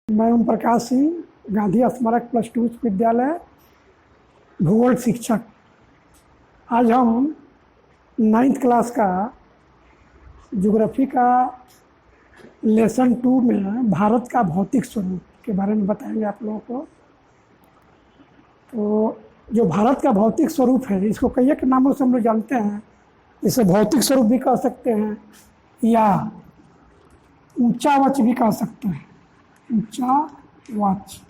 मैं ओम प्रकाश सिंह, गांधी स्मारक plus two विद्यालय, भूगोल शिक्षक। आज हम 9th क्लास का ज्योग्राफी का लेसन 2 में भारत का भौतिक स्वरूप के बारे में बताएंगे आप लोगों को। तो जो भारत का भौतिक स्वरूप है, इसको कई एक नामों से हम लोग जानते हैं। इसे भौतिक स्वरूप भी कह सकते हैं या ऊंचावच भी कह सकते हैं। ऊंचावच,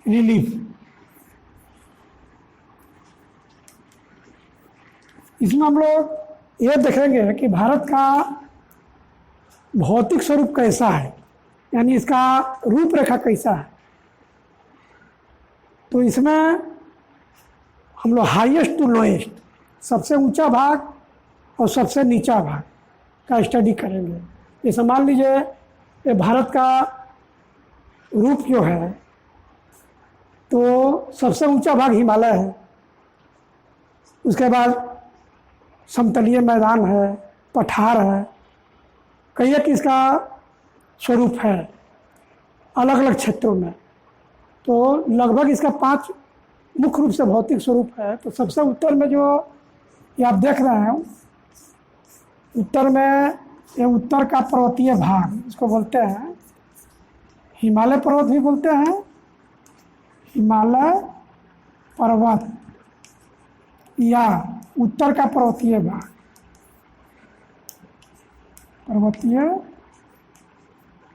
रिलीफ। इसमें हम लोग ये देखेंगे कि भारत का भौतिक स्वरूप कैसा है, यानी इसका रूपरेखा कैसा है। तो इसमें हम लोग हाईएस्ट टू लोएस्ट, सबसे ऊंचा भाग और सबसे नीचा भाग का स्टडी करेंगे। जैसे मान लीजिए ये भारत का रूप जो है, तो सबसे ऊंचा भाग हिमालय है, उसके बाद समतलीय मैदान है, पठार है, कई एक इसका स्वरूप है अलग अलग क्षेत्रों में। तो लगभग इसका 5 मुख्य रूप से भौतिक स्वरूप है। तो सबसे उत्तर में जो ये आप देख रहे हैं, उत्तर में ये उत्तर का पर्वतीय भाग, इसको बोलते हैं हिमालय पर्वत भी बोलते हैं, हिमालय पर्वत या उत्तर का पर्वतीय भाग, पर्वतीय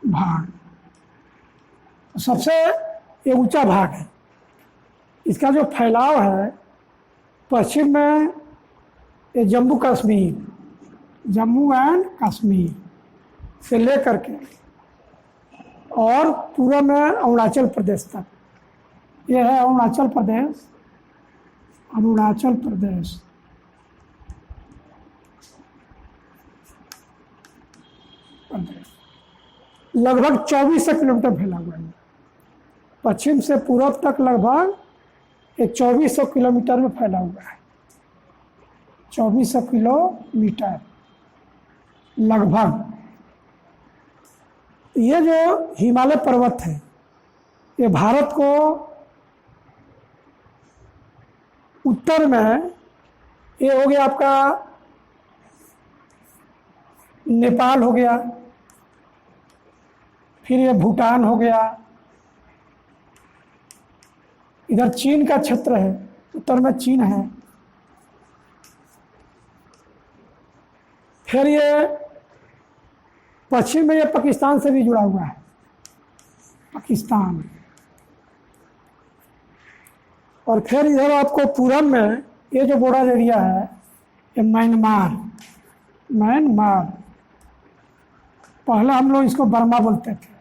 भाग सबसे ये ऊंचा भाग है। इसका जो फैलाव है, पश्चिम में ये जम्मू कश्मीर, जम्मू एंड कश्मीर से लेकर के और पूर्व में अरुणाचल प्रदेश तक। ये है अरुणाचल प्रदेश, अरुणाचल प्रदेश। लगभग 2400 किलोमीटर फैला हुआ है। पश्चिम से पूर्व तक लगभग ये 2400 किलोमीटर में फैला हुआ है। 2400 किलोमीटर लगभग। ये जो हिमालय पर्वत है, ये भारत को उत्तर में ये हो गया आपका नेपाल हो गया, फिर ये भूटान हो गया, इधर चीन का क्षेत्र है, उत्तर में चीन है, फिर ये पश्चिम में ये पाकिस्तान से भी जुड़ा हुआ है, पाकिस्तान। और फिर इधर आपको पूरब में ये जो बॉर्डर एरिया है, ये म्यांमार, म्यांमार। पहले हम लोग इसको बर्मा बोलते थे,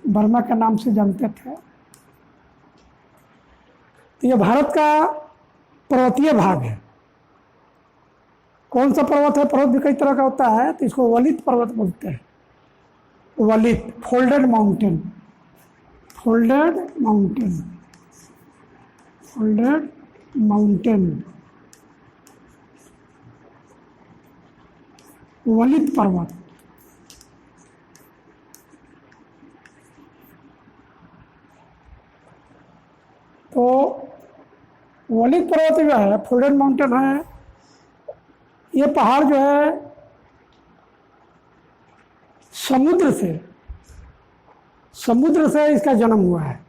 बर्मा के नाम से जानते थे। तो ये भारत का पर्वतीय भाग है। कौन सा पर्वत है? पर्वत भी कई तरह का होता है, तो इसको वलित पर्वत बोलते हैं। वलित, folded mountain, folded mountain, folded mountain, वलित पर्वत। तो वलित पर्वत जो है, फोल्डेड माउंटेन है, ये पहाड़ जो है समुद्र से इसका जन्म हुआ है।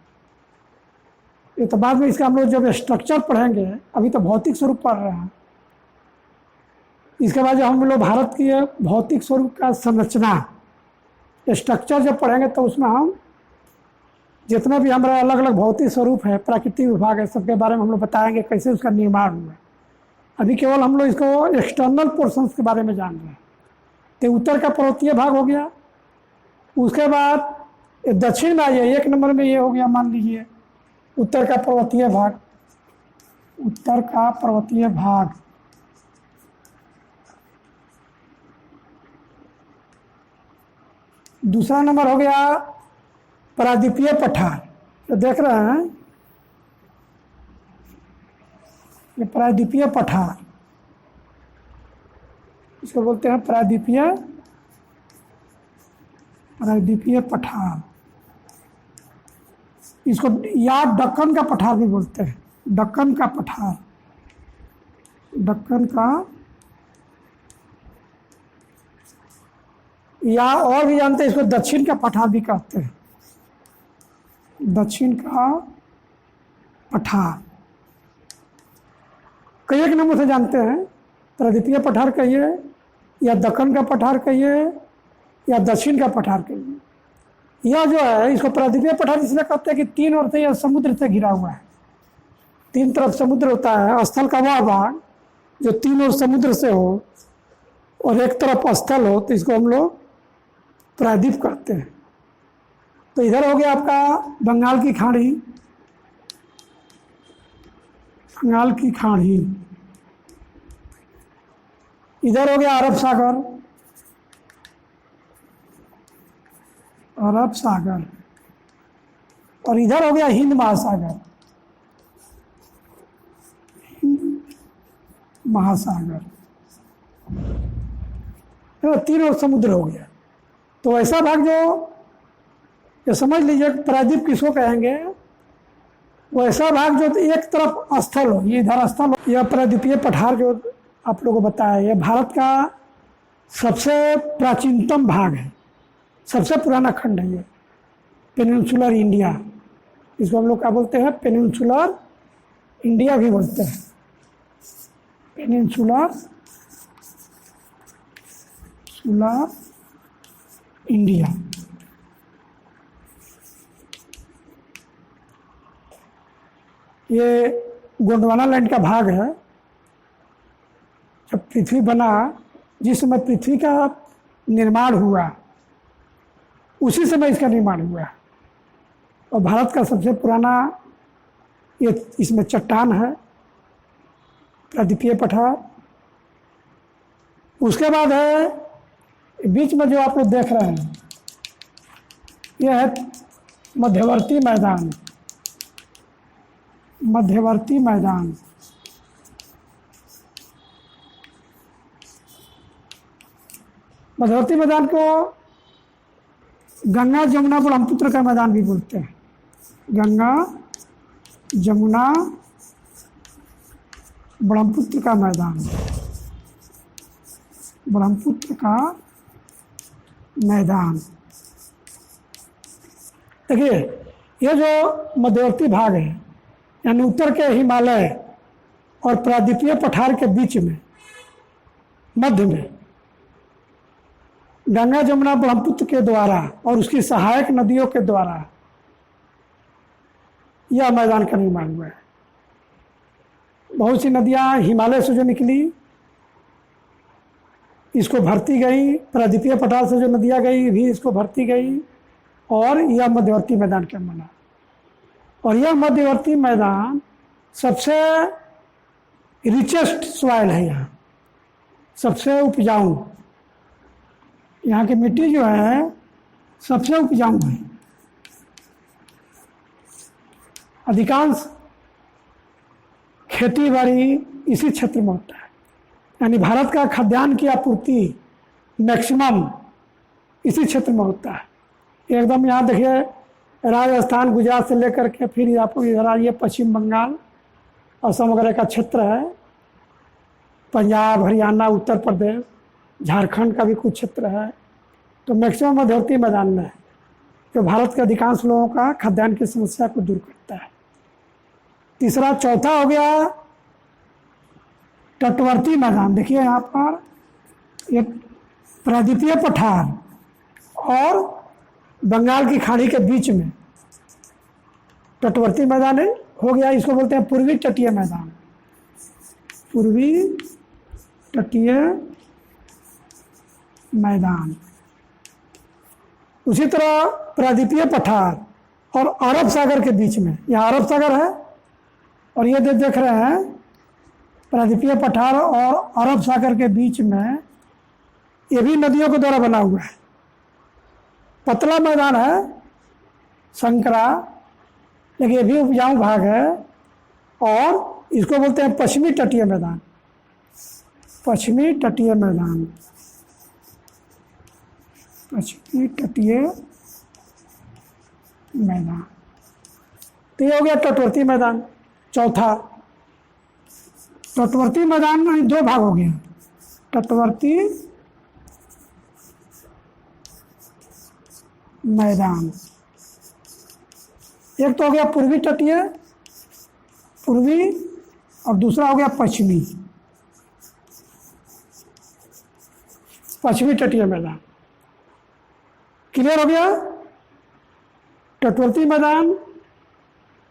ये तो बाद में इसका हम लोग जब स्ट्रक्चर पढ़ेंगे, अभी तो भौतिक स्वरूप पढ़ रहे हैं। इसके बाद जब हम लोग भारत की भौतिक स्वरूप का संरचना, स्ट्रक्चर जब पढ़ेंगे, तो उसमें हम जितने भी हमारा अलग अलग भौतिक स्वरूप है, प्राकृतिक विभाग है, सबके बारे में हम लोग बताएंगे कैसे उसका निर्माण हुआ। अभी केवल हम लोग इसको एक्सटर्नल पोर्शंस के बारे में जान रहे हैं। तो उत्तर का पर्वतीय भाग हो गया। उसके बाद दक्षिण में आइए, 1 नंबर में ये हो गया, मान लीजिए उत्तर का पर्वतीय भाग, उत्तर का पर्वतीय भाग। दूसरा नंबर हो गया प्रायद्वीपीय पठार। तो देख रहे हैं ये प्रायद्वीपीय पठार, इसको बोलते हैं प्रायद्वीपीय पठार। इसको या दक्कन का पठार भी बोलते हैं, दक्कन का पठार, दक्कन का, या और भी जानते हैं इसको दक्षिण का पठार भी कहते हैं, दक्षिण का पठार। कई एक नामों से जानते हैं, प्रायद्वीपीय पठार कहिए, या दक्कन का पठार कहिए, या दक्षिण का पठार कहिए। यह जो है इसको प्रायद्वीपीय पठार इसलिए कहते हैं कि तीन ओर से यह समुद्र से घिरा हुआ है, तीन तरफ समुद्र होता है। स्थल का वह भाग जो तीन ओर समुद्र से हो और एक तरफ स्थल हो, तो इसको हम लोग प्रायद्वीप कहते हैं। तो इधर हो गया आपका बंगाल की खाड़ी, बंगाल की खाड़ी, इधर हो गया अरब सागर, अरब सागर, और इधर हो गया हिंद महासागर, हिंद महासागर। तीन और समुद्र हो गया। तो ऐसा भाग जो समझ लीजिए प्रायद्वीप किसको कहेंगे, वो ऐसा भाग जो एक तरफ स्थल हो, ये इधर स्थल हो। यह प्रायद्वीपीय पठार जो आप लोगों को बताया, यह भारत का सबसे प्राचीनतम भाग है, सबसे पुराना खंड है ये, पेनिनसुलर इंडिया। इसको हम लोग क्या बोलते हैं, पेनिनसुलर इंडिया भी बोलते हैं, पेनिनसुलर इंडिया। ये गोंडवाना लैंड का भाग है। जब पृथ्वी बना, जिस समय पृथ्वी का निर्माण हुआ उसी समय इसका निर्माण हुआ, और भारत का सबसे पुराना ये इसमें चट्टान है, प्रायद्वीपीय पठार। उसके बाद है बीच में जो आप लोग देख रहे हैं, यह है मध्यवर्ती मैदान, मध्यवर्ती मैदान। मध्यवर्ती मैदान को गंगा जमुना ब्रह्मपुत्र का मैदान भी बोलते हैं, गंगा जमुना ब्रह्मपुत्र का मैदान, ब्रह्मपुत्र का मैदान। देखिए ये जो मध्यवर्ती भाग है, यानी उत्तर के हिमालय और प्रायद्वीपीय पठार के बीच में, मध्य में गंगा जमुना ब्रह्मपुत्र के द्वारा और उसकी सहायक नदियों के द्वारा यह मैदान का निर्माण हुआ है। बहुत सी नदियां हिमालय से जो निकली इसको भरती गई, प्रायद्वीपीय पठार से जो नदियां गई भी इसको भरती गई, और यह मध्यवर्ती मैदान का बना। और यह मध्यवर्ती मैदान सबसे रिचेस्ट सॉइल है, यहाँ सबसे उपजाऊ, यहाँ की मिट्टी जो है सबसे उपजाऊ है। अधिकांश खेती बाड़ी इसी क्षेत्र में होता है, यानी भारत का खाद्यान्न की आपूर्ति मैक्सिमम इसी क्षेत्र में होता है। एकदम यहाँ देखिए राजस्थान गुजरात से लेकर के फिर आपको इधर आइए पश्चिम बंगाल असम वगैरह का क्षेत्र है, पंजाब हरियाणा उत्तर प्रदेश झारखंड का भी कुछ क्षेत्र है। तो मैक्सिमम मध्यवर्ती मैदान में है, जो भारत के अधिकांश लोगों का खाद्यान्न की समस्या को दूर करता है। तीसरा चौथा हो गया तटवर्ती मैदान। देखिए यहाँ पर ये प्रायद्वीपीय पठार और बंगाल की खाड़ी के बीच में तटवर्ती मैदान हो गया, इसको बोलते हैं पूर्वी तटीय मैदान, पूर्वी तटीय मैदान। उसी तरह प्रायद्वीपीय पठार और अरब सागर के बीच में, यहाँ अरब सागर है और ये देख रहे हैं प्रायद्वीपीय पठार और अरब सागर के बीच में ये भी नदियों के द्वारा बना हुआ है। पतला मैदान है संकरा, लेकिन ये भी उपजाऊ भाग है, और इसको बोलते हैं पश्चिमी तटीय मैदान, पश्चिमी तटीय मैदान, पश्चिमी तटीय मैदान। तो ये हो गया तटवर्ती मैदान। चौथा, तटवर्ती मैदान में 2 भाग हो गया, तटवर्ती मैदान। एक तो हो गया पूर्वी तटीय, पूर्वी, और दूसरा हो गया पश्चिमी, पश्चिमी तटीय मैदान। क्लियर हो गया? तटवर्ती मैदान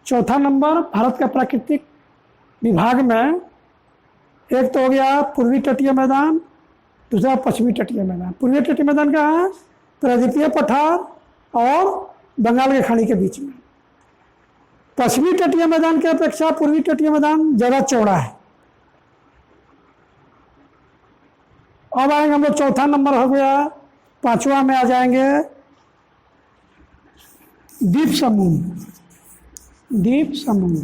चौथा नंबर भारत का प्राकृतिक विभाग में। एक तो हो गया पूर्वी तटीय मैदान, दूसरा पश्चिमी तटीय मैदान। पूर्वी तटीय मैदान कहाँ है? प्रायद्वीपीय पठार और बंगाल की खाड़ी के बीच में। पश्चिमी तटीय मैदान की अपेक्षा पूर्वी तटीय मैदान ज़्यादा चौड़ा है। अब आएंगे हम लोग, चौथा नंबर हो गया, पांचवा में आ जाएंगे द्वीप समूह। द्वीप समूह,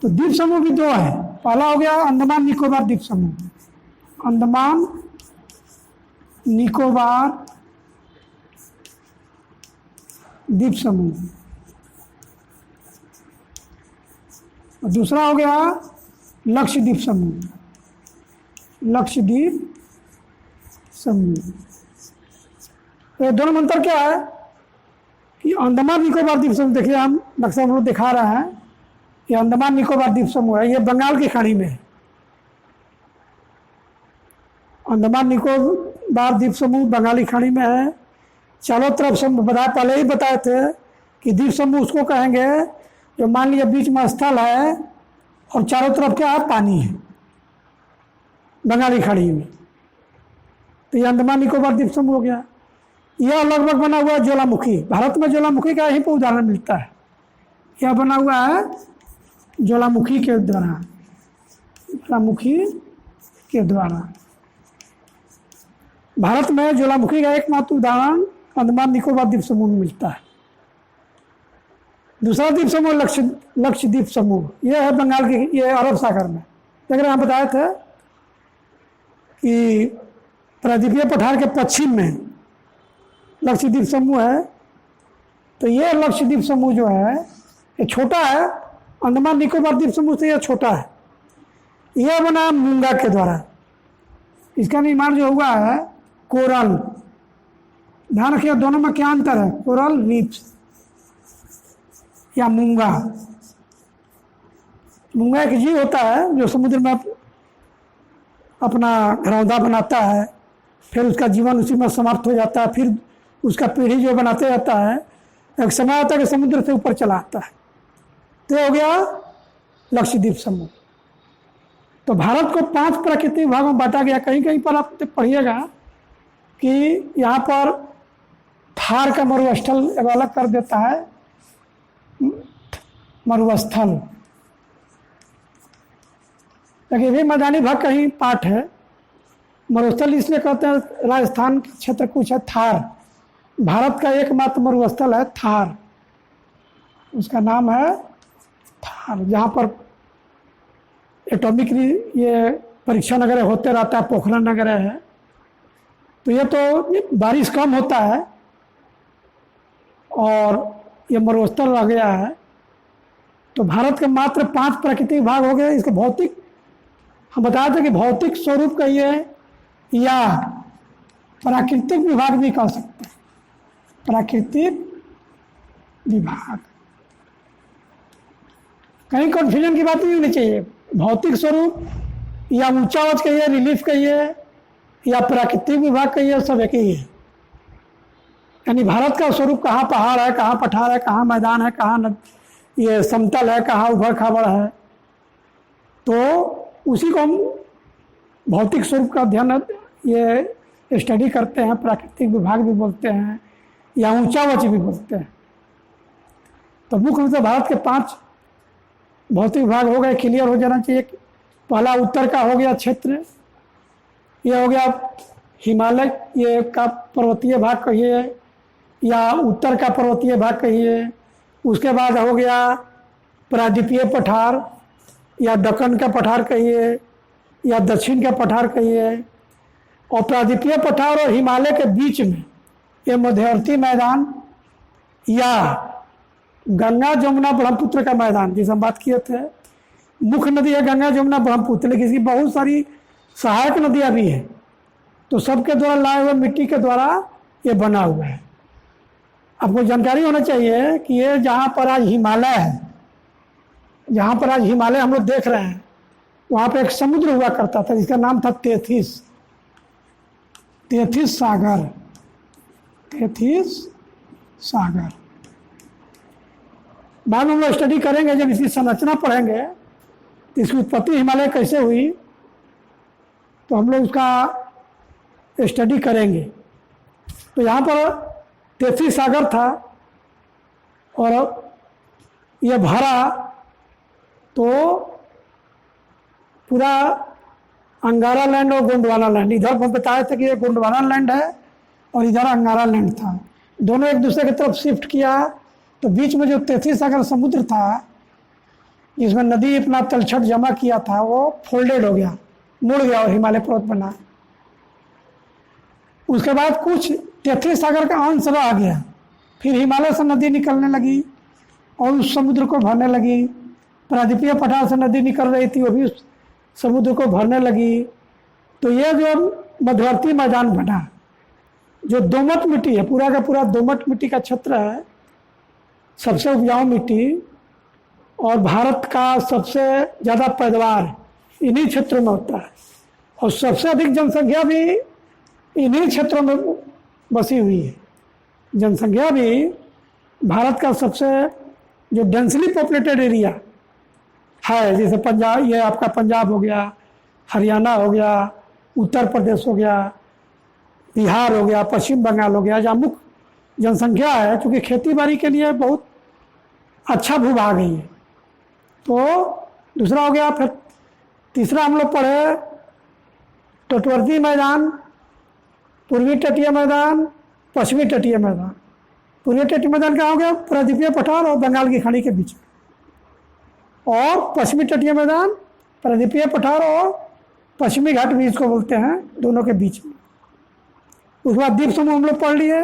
तो द्वीप समूह भी 2 है। पहला हो गया अंडमान निकोबार द्वीप समूह, अंडमान निकोबार द्वीप समूह। और दूसरा हो गया लक्षद्वीप समूह, लक्षद्वीप समूह। तो दोनों में अंतर क्या है कि अंडमान निकोबार द्वीप समूह, देखिए हम नक्शा में दिखा रहे हैं कि अंडमान निकोबार द्वीप समूह है, ये बंगाल की खाड़ी में है। अंडमान निकोबार द्वीप समूह बंगाली खाड़ी में है। चारों तरफ से पहले ही बताए थे कि द्वीप समूह उसको कहेंगे जो मान लिया बीच में स्थल है और चारों तरफ क्या है? पानी है, बंगाली खाड़ी में। तो ये अंडमान निकोबार द्वीप समूह हो गया। यह लगभग बना हुआ है ज्वालामुखी। भारत में ज्वालामुखी का यहीं पर उदाहरण मिलता है। यह बना हुआ है ज्वालामुखी के द्वारा, ज्वालामुखी के द्वारा। भारत में ज्वालामुखी का एकमात्र उदाहरण अंडमान निकोबार द्वीप समूह में मिलता है। दूसरा द्वीप समूह लक्षद्वीप समूह, यह है बंगाल की, ये अरब सागर में। देख रहे हैं, बताए थे कि प्रायद्वीपीय पठार के पश्चिम में लक्षद्वीप समूह है। तो ये लक्षद्वीप समूह जो है ये छोटा है, अंडमान निकोबार द्वीप समूह से यह छोटा है। यह बना मूंगा के द्वारा। इसका निर्माण जो हुआ है कोरल, ध्यान रखिए दोनों में क्या अंतर है? कोरल रीफ्स या मूंगा। मूंगा एक जीव होता है जो समुद्र में अपना घरौंदा बनाता है, फिर उसका जीवन उसी में समाप्त हो जाता है, फिर उसका पीढ़ी जो बनाते जाता है, एक समय आता है कि समुद्र से ऊपर चला आता है। तो हो गया लक्षद्वीप समूह। तो भारत को 5 प्राकृतिक भागों में बांटा गया। कहीं कहीं पर आप पढ़िएगा कि यहाँ पर थार का मरुस्थल अलग कर देता है, मरुस्थल, लेकिन भी मैदानी भाग कहीं पाठ है। मरुस्थल इसलिए कहते हैं, राजस्थान के क्षेत्र कुछ है थार। भारत का एकमात्र मरुस्थल है थार, उसका नाम है थार, जहाँ पर एटॉमिक ये परीक्षण वगैरह होते रहता है, पोखरण वगैरह है। तो ये तो बारिश कम होता है और ये मरुस्थल रह गया है। तो भारत के मात्र 5 प्राकृतिक भाग हो गए। इसके भौतिक हम बताए थे कि भौतिक स्वरूप कहिए या प्राकृतिक विभाग भी कह सकते हैं। प्राकृतिक विभाग, कहीं कन्फ्यूजन की बात नहीं होनी चाहिए। भौतिक स्वरूप या ऊंचावच कहिए, रिलीफ कहिए या प्राकृतिक विभाग कहिए, सब एक ही है। यानी भारत का स्वरूप कहाँ पहाड़ है, कहाँ पठार है, कहाँ मैदान है, कहाँ ये समतल है, कहाँ उबड़ खाबड़ है। तो उसी को हम भौतिक स्वरूप का अध्ययन ये स्टडी करते हैं, प्राकृतिक विभाग भी बोलते हैं या ऊंचावच भी बोलते हैं। तो मुख्य रूप से भारत के 5 भौतिक विभाग हो गए, क्लियर हो जाना चाहिए। पहला उत्तर का हो गया क्षेत्र, ये हो गया हिमालय ये का पर्वतीय भाग कहिए या उत्तर का पर्वतीय भाग कहिए। उसके बाद हो गया प्रायद्वीपीय पठार या दक्कन का पठार कहिए या दक्षिण का पठार कहिए। और प्रायद्वीपीय पठार और हिमालय के बीच में ये मध्यवर्ती मैदान या गंगा जमुना ब्रह्मपुत्र का मैदान, जिसे हम बात किए थे, मुख्य नदी है गंगा जमुना ब्रह्मपुत्र, लेकिन इसकी बहुत सारी सहायक नदियाँ भी हैं। तो सबके द्वारा लाए हुए मिट्टी के द्वारा ये बना हुआ है। आपको जानकारी होना चाहिए कि ये जहाँ पर आज हिमालय है, जहाँ पर आज हिमालय हम लोग देख रहे हैं, वहाँ पे एक समुद्र हुआ करता था जिसका नाम था तेथिस सागर। तेथिस सागर बाद में हम लोग स्टडी करेंगे, जब इसकी संरचना पढ़ेंगे तो इसकी उत्पत्ति हिमालय कैसे हुई, तो हम लोग उसका स्टडी करेंगे। तो यहाँ पर तेथिस सागर था और यह भरा तो पूरा अंगारा लैंड और गोंडवाना लैंड, इधर हम बताए थे कि ये गोंडवाना लैंड है और इधर अंगारा लैंड था, दोनों एक दूसरे की तरफ शिफ्ट किया। तो बीच में जो तेथिस सागर समुद्र था, जिसमें नदी अपना तलछट जमा किया था, वो फोल्डेड हो गया, मुड़ गया और हिमालय पर्वत बना। उसके बाद कुछ तेथिस सागर का अंश रह गया, फिर हिमालय से नदी निकलने लगी और उस समुद्र को भरने लगी। प्रायद्वीपीय पठार से नदी निकल रही थी, वो भी उस समुद्र को भरने लगी। तो ये जो मध्यवर्ती मैदान बना, जो दोमट मिट्टी है, पूरा का पूरा दोमट मिट्टी का क्षेत्र है, सबसे उपजाऊ मिट्टी, और भारत का सबसे ज़्यादा पैदावार इन्हीं क्षेत्रों में होता है और सबसे अधिक जनसंख्या भी इन्हीं क्षेत्रों में बसी हुई है। जनसंख्या भी भारत का सबसे जो डेंसली पॉपुलेटेड एरिया है, जैसे पंजाब, ये आपका पंजाब हो गया, हरियाणा हो गया, उत्तर प्रदेश हो गया, बिहार हो गया, पश्चिम बंगाल हो गया, जहाँ मुख्य जनसंख्या है, क्योंकि खेती बाड़ी के लिए बहुत अच्छा भूभाग है ये। तो दूसरा हो गया। फिर तीसरा हम लोग पढ़े तटवर्ती मैदान, पूर्वी तटीय मैदान, पश्चिमी तटीय मैदान। पूर्वी तटीय मैदान क्या हो गया? प्रायद्वीपीय पठार और बंगाल की खाड़ी के बीच में। और पश्चिमी तटीय मैदान प्रायद्वीपीय पठार और पश्चिमी घाट भी इसको बोलते हैं, दोनों के बीच में। उसके बाद द्वीप समूह हम लोग पढ़ लिए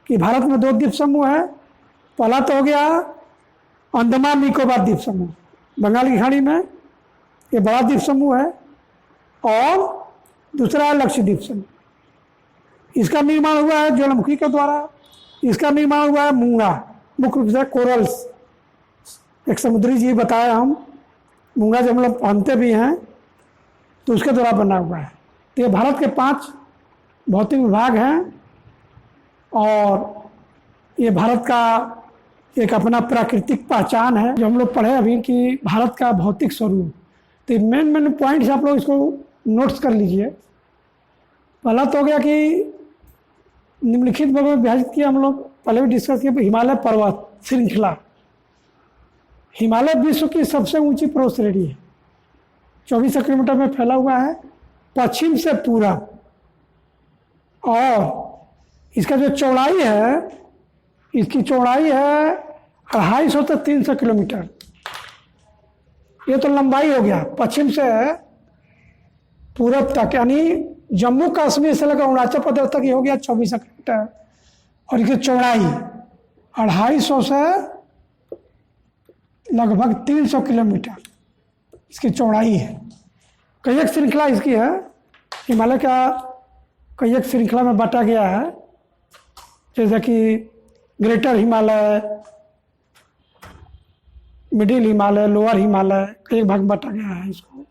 कि भारत में 2 द्वीप समूह है। पहला तो हो गया अंडमान निकोबार द्वीप समूह, बंगाल की खाड़ी में, ये बड़ा द्वीप समूह है। और दूसरा है लक्षद्वीप समूह। इसका निर्माण हुआ है ज्वालामुखी के द्वारा। इसका निर्माण हुआ है मूंगा, मुख्य रूप से कोरल्स, एक समुद्री जीव बताया हम, मूंगा जब हम लोग पहनते भी हैं तो उसके द्वारा बना हुआ है। तो ये भारत के 5 भौतिक विभाग हैं और ये भारत का एक अपना प्राकृतिक पहचान है, जो हम लोग पढ़े अभी कि भारत का भौतिक स्वरूप। तो मेन पॉइंट्स आप लोग इसको नोट्स कर लीजिए। पहला तो हो गया कि निम्नलिखित में विभाजित किया, हम लोग पहले भी डिस्कस किया, हिमालय पर्वत श्रृंखला। हिमालय विश्व की सबसे ऊंची पर्वत श्रेणी है, 24 किलोमीटर में फैला हुआ है पश्चिम से पूरब। और इसका जो चौड़ाई है, इसकी चौड़ाई है 250 से 300 किलोमीटर। ये तो लंबाई हो गया पश्चिम से पूरब तक, यानी जम्मू कश्मीर से लेकर अरुणाचल प्रदेश तक ये हो गया 24 किलोमीटर। और इसकी चौड़ाई 250 से लगभग 300 किलोमीटर इसकी चौड़ाई है। कई एक श्रृंखला इसकी है, हिमालय का कई एक श्रृंखला में बांटा गया है, जैसे कि greater Himalaya, middle Himalaya, lower Himalaya, कई भाग बांटा गया है इसको।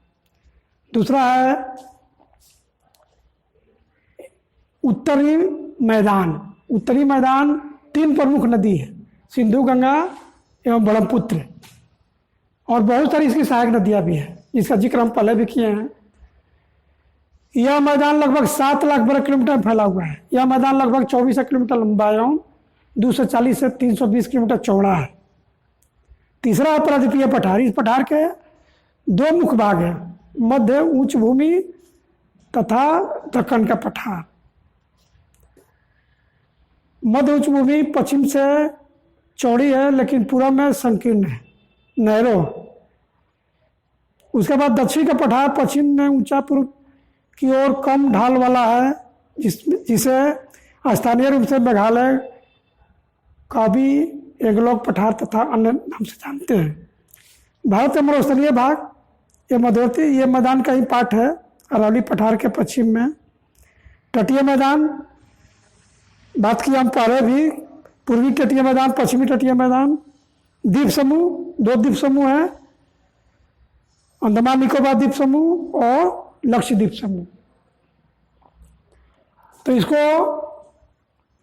दूसरा है उत्तरी मैदान। उत्तरी मैदान 3 प्रमुख नदी है, सिंधु, गंगा एवं ब्रह्मपुत्र, और बहुत सारी इसकी सहायक नदियाँ भी हैं, जिसका जिक्र हम पहले भी किए हैं। यह मैदान लगभग 7 लाख वर्ग किलोमीटर में फैला हुआ है। यह मैदान लगभग 24 किलोमीटर लंबा एवं 240 से 320 किलोमीटर चौड़ा है। तीसरा है प्रायद्वीपीय पठार। इस पठार के 2 मुख्य भाग हैं, मध्य उच्च भूमि तथा दक्कन का पठार। मध्य उच्च भूमि पश्चिम से चौड़ी है लेकिन पूर्व में संकीर्ण है, नैरो। उसके बाद दक्षिण का पठार पश्चिम में ऊंचा, पूर्व की ओर कम ढाल वाला है, जिसे स्थानीय रूप से मेघालय, काबी एगलोक, पठार तथा अन्य नाम से जानते हैं। भारत के मरुस्थलीय भाग, ये मध्यवर्ती, ये मैदान का ही पार्ट है, अरवली पठार के पश्चिम में। तटीय मैदान बात की हम पहले भी, पूर्वी तटीय मैदान, पश्चिमी तटीय मैदान। द्वीप समूह, 2 द्वीप समूह हैं, अंडमान निकोबार द्वीप समूह और लक्षद्वीप समूह। तो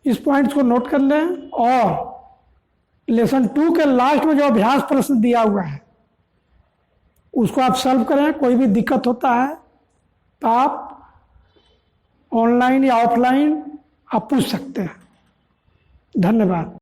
इस पॉइंट्स को नोट कर लें और लेसन 2 के लास्ट में जो अभ्यास प्रश्न दिया हुआ है उसको आप सॉल्व करें। कोई भी दिक्कत होता है तो आप ऑनलाइन या ऑफलाइन आप पूछ सकते हैं। धन्यवाद।